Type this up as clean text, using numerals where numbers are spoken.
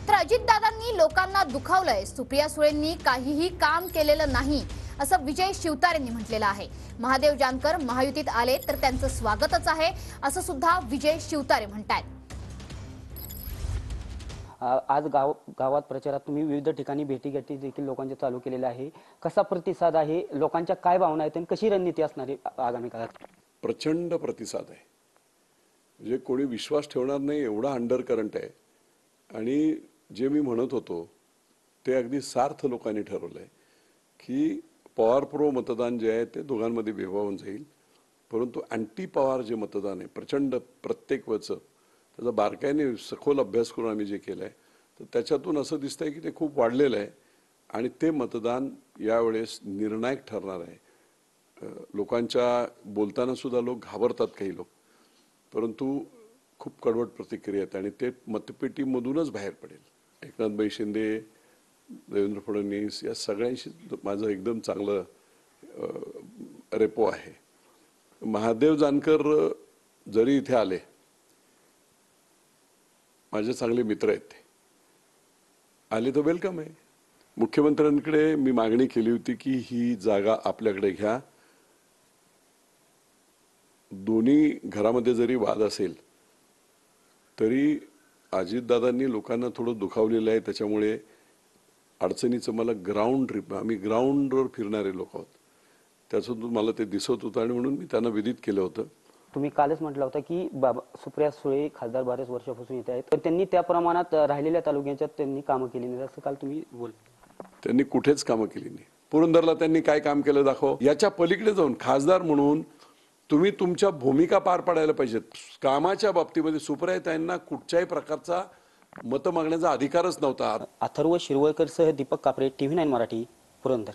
तर अजितदादांनी लोकांना दुखावलंय, सुप्रिया सुळेंनी काहीही काम केलेलं नाही असं विजय शिवतारेंनी म्हटलेलं आहे। महादेव जानकर महायुतीत आले तर त्यांचं स्वागतच आहे असं सुद्धा विजय शिवतारे म्हणतात। आज गावात प्रचारात तुम्ही विविध ठिकाणी भेटीगाठी देखील लोकांचे चालू केलेले आहे। कसा प्रतिसाद आहे, लोकांच्या काय भावना आहेत आणि कशी रणनीती असणार आहे आगामी काळात? प्रचंड प्रतिसाद आहे। म्हणजे कोणी विश्वास ठेवणार नाही एवढा अंडर करंट आहे। आणि जे मी म्हणत होतो ते अगदी सार्थ लोकांनी ठरवलंय की पवार प्रो मतदान जे आहे ते दोघांमध्ये विभागून जाईल, परंतु अँटी पवार जे मतदान आहे प्रचंड प्रत्येक वचं त्याचा बारकाईने सखोल अभ्यास करून आम्ही जे केलंय तर त्याच्यातून असं दिसतंय की ते खूप वाढलेलं आहे आणि ते मतदान यावेळेस निर्णायक ठरणार आहे। लोकांच्या बोलताना सुद्धा लोक घाबरतात काही लोक, परंतु खूप कडवट प्रतिक्रिया आहेत आणि ते मतपेटीमधूनच बाहेर पडेल। एकनाथभाई शिंदे, देवेंद्र फडणवीस या सगळ्यांशी माझं एकदम चांगलं रेपो आहे। महादेव जानकर जरी इथे आले, माझे चांगले मित्र आहेत, ते आले तर वेलकम आहे। मुख्यमंत्र्यांकडे मी मागणी केली होती की ही जागा आपल्याकडे घ्या। दोन्ही घरामध्ये जरी वाद असेल तरी अजितदादांनी लोकांना थोडं दुखावलेलं आहे, त्याच्यामुळे अडचणीचं मला आम्ही ग्राउंडवर फिरणारे लोक आहोत, त्याचं मला ते दिसत होतं आणि म्हणून मी त्यांना विदित केलं होतं। तुम्ही कालच म्हटलं होतं की सुप्रिया सुळे खासदार बरेच वर्षापासून येत आहेत, पण त्यांनी त्या प्रमाणात राहिलेल्या तालुक्यांच्यात त्यांनी कामं केली नाही असं काल तुम्ही बोलले। त्यांनी कुठेच कामं केली नाही। पुरंदरला त्यांनी काय काम केलं दाखव। याच्या पलीकडे जाऊन खासदार म्हणून तुम्ही तुमच्या भूमिका पार पाडायला पाहिजेत। कामाच्या बाबतीमध्ये सुप्रियाताईंना कुठच्याही प्रकारचा मत मागण्याचा अधिकारच नव्हता। अथर्व शिरवळकर सह दीपक कापरे, TV9 मराठी, पुरंदर।